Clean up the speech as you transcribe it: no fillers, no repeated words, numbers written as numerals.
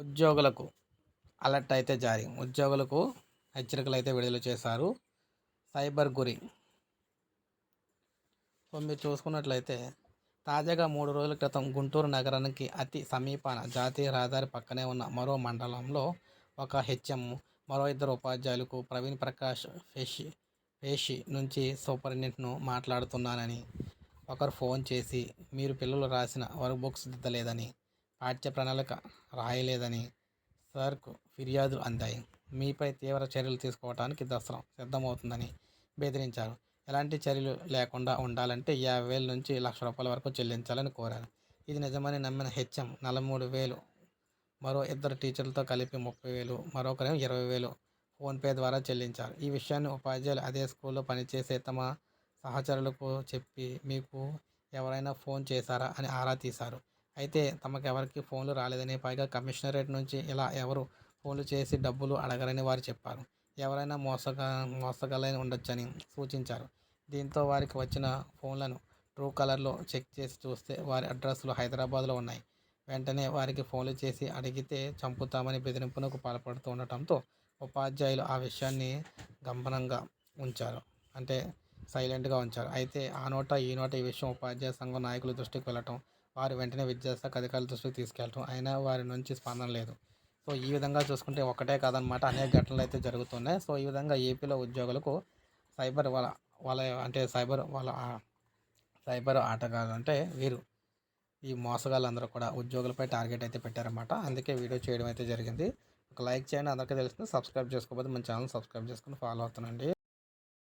ఉద్యోగులకు అలర్ట్ అయితే జారీ. ఉద్యోగులకు హెచ్చరికలు అయితే విడుదల చేశారు. సైబర్ గురి. సో మీరు చూసుకున్నట్లయితే తాజాగా 3 రోజుల క్రితం గుంటూరు నగరానికి అతి సమీపాన జాతీయ రహదారి పక్కనే ఉన్న మరో మండలంలో ఒక హెచ్ఎం మరో ఇద్దరు ఉపాధ్యాయులకు ప్రవీణ్ ప్రకాష్ పేషి నుంచి సూపరింటెండెంట్ను మాట్లాడుతున్నానని ఒకరు ఫోన్ చేసి మీరు పిల్లలు రాసిన వర్క్ బుక్స్ దిద్దలేదని, పాఠ్య ప్రణాళిక రాయలేదని సార్కు ఫిర్యాదులు అందాయి. మీపై తీవ్ర చర్యలు తీసుకోవడానికి దసరం సిద్ధమవుతుందని బెదిరించారు. ఎలాంటి చర్యలు లేకుండా ఉండాలంటే 50,000 నుంచి ₹1,00,000 వరకు చెల్లించాలని కోరారు. ఇది నిజమని నమ్మిన హెచ్ఎం 43,000, మరో ఇద్దరు టీచర్లతో కలిపి 30,000, మరొకరేమో 20,000 ఫోన్పే ద్వారా చెల్లించారు. ఈ విషయాన్ని ఉపాధ్యాయులు అదే స్కూల్లో పనిచేసే తమ సహచరులకు చెప్పి మీకు ఎవరైనా ఫోన్ చేశారా అని ఆరా తీశారు. అయితే తమకెవరికీ ఫోన్లు రాలేదని, పైగా కమిషనరేట్ నుంచి ఇలా ఎవరు ఫోన్లు చేసి డబ్బులు అడగరని వారు చెప్పారు. ఎవరైనా మోసగాళ్ళై ఉండొచ్చని సూచించారు. దీంతో వారికి వచ్చిన ఫోన్లను ట్రూకాలర్లో చెక్ చేసి చూస్తే వారి అడ్రస్లు హైదరాబాద్లో ఉన్నాయి. వెంటనే వారికి ఫోన్లు చేసి అడిగితే చంపుతామని బెదిరింపునకు పాల్పడుతూ ఉండటంతో ఉపాధ్యాయులు ఆ విషయాన్ని గంభనంగా ఉంచారు. అంటే సైలెంట్గా ఉంచారు. అయితే ఆ నోట ఈ నోట ఈ విషయం ఉపాధ్యాయ సంఘం నాయకుల దృష్టికి వెళ్ళటం, వారు వెంటనే విద్యాశాఖ అధికారుల దృష్టికి తీసుకెళ్ళటం, అయినా వారి నుంచి స్పందన లేదు. సో ఈ విధంగా చూసుకుంటే ఒకటే కాదనమాట, అనేక ఘటనలు అయితే జరుగుతున్నాయి. సో ఈ విధంగా ఏపీలో ఉద్యోగులకు సైబర్ వాళ్ళ వాళ్ళ అంటే సైబర్ వాళ్ళ సైబర్ ఆటగాళ్ళు అంటే వీరు ఈ మోసగాళ్ళందరూ కూడా ఉద్యోగులపై టార్గెట్ అయితే పెట్టారన్నమాట. అందుకే వీడియో చేయడం అయితే జరిగింది. ఒక లైక్ చేయండి, అందరికీ తెలుస్తుంది. సబ్స్క్రైబ్ చేసుకోకపోతే మన ఛానల్ సబ్స్క్రైబ్ చేసుకొని ఫాలో అవుతానండి.